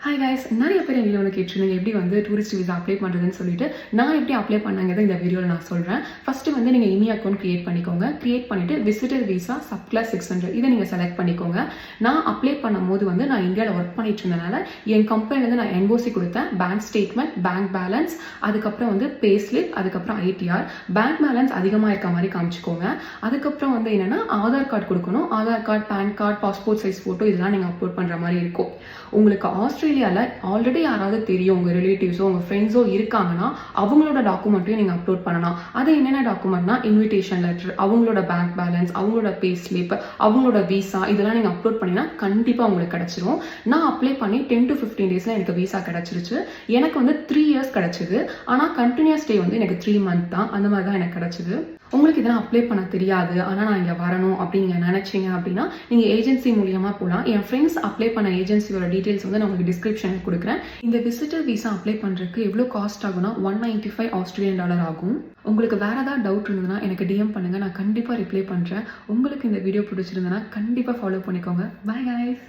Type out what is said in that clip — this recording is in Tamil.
ஹாய் கைஸ், நிறைய பேர் எங்களை வந்து கேட்டிருந்தீங்க எப்படி வந்து டூரிஸ்ட் விசா அப்ளை பண்ணுறதுன்னு சொல்லிட்டு நான் எப்படி அப்ளை பண்ணாங்கிறத இந்த வீடியோவில் நான் சொல்கிறேன். ஃபஸ்ட்டு வந்து நீங்கள் இனி அக்கௌண்ட் கிரியேட் பண்ணிக்கோங்க. கிரியேட் பண்ணிவிட்டு விசிட்டர் விசா சப்க்ளாஸ் 600 இதை நீங்கள் செலக்ட் பண்ணிக்கோங்க. நான் அப்ளை பண்ணும்போது வந்து நான் இந்தியாவில் ஒர்க் பண்ணிட்டு இருந்தனால என் கம்பெனிலேருந்து நான் என்ஓசி கொடுத்தேன். பேங்க் ஸ்டேட்மெண்ட், பேங்க் பேலன்ஸ், அதுக்கப்புறம் வந்து பே ஸ்லிப், அதுக்கப்புறம் ஐடிஆர். பேங்க் பேலன்ஸ் அதிகமாக இருக்க மாதிரி காமிச்சிக்கோங்க. அதுக்கப்புறம் வந்து என்னென்னா ஆதார் கார்டு கொடுக்கணும். Aadhaar card, PAN card, passport size photo இதெல்லாம் நீங்கள் அப்லோட் பண்ணுற மாதிரி இருக்கும். உங்களுக்கு ஆஸ்திரேலியாவில் ஆல்ரெடி யாராவது தெரியும், உங்கள் ரிலேட்டிவ்ஸோ உங்கள் ஃப்ரெண்ட்ஸோ இருக்காங்கன்னா அவங்களோட டாக்குமெண்ட்டையும் நீங்கள் அப்லோட் பண்ணலாம். அது என்னென்ன டாக்குமெண்ட்னா இன்விடேஷன் லெட்டர், அவங்களோட பேங்க் பேலன்ஸ், அவங்களோட பே ஸ்லிப், அவங்களோட விசா இதெல்லாம் நீங்கள் அப்லோட் பண்ணினா கண்டிப்பாக உங்களுக்கு கிடச்சிரும். நான் அப்ளை பண்ணி 10 to 15 டேஸில் எனக்கு விசா கிடச்சிருச்சு. எனக்கு வந்து 3 years கிடச்சிது. ஆனால் கண்டினியூஸ் ஸ்டே வந்து எனக்கு 3 month தான். அந்த மாதிரி தான் எனக்கு கிடச்சிது. உங்களுக்கு இதெல்லாம் அப்ளை பண்ண தெரியாது, ஆனால் நான் இங்கே வரணும் அப்படின்னு நினச்சிங்க அப்படின்னா நீங்கள் ஏஜென்சி மூலியமாக போகலாம். என் ஃப்ரெண்ட்ஸ் அப்ளை பண்ண ஏஜென்சியோட டீட்டெயில்ஸ் வந்து நான் உங்களுக்கு டிஸ்கிரிப்ஷனில் கொடுக்குறேன். இந்த விசிட்டர் விசா அப்ளை பண்ணுறதுக்கு எவ்வளோ காஸ்ட் ஆகும்னா $195 ஆஸ்திரேலியன் டாலர் ஆகும். உங்களுக்கு வேறு ஏதாவது டவுட் இருந்ததுன்னா எனக்கு டிஎம் பண்ணுங்கள், நான் கண்டிப்பாக ரிப்ளை பண்ணுறேன். உங்களுக்கு இந்த வீடியோ பிடிச்சிருந்ததுன்னா கண்டிப்பாக ஃபாலோ பண்ணிக்கோங்க. Bye guys.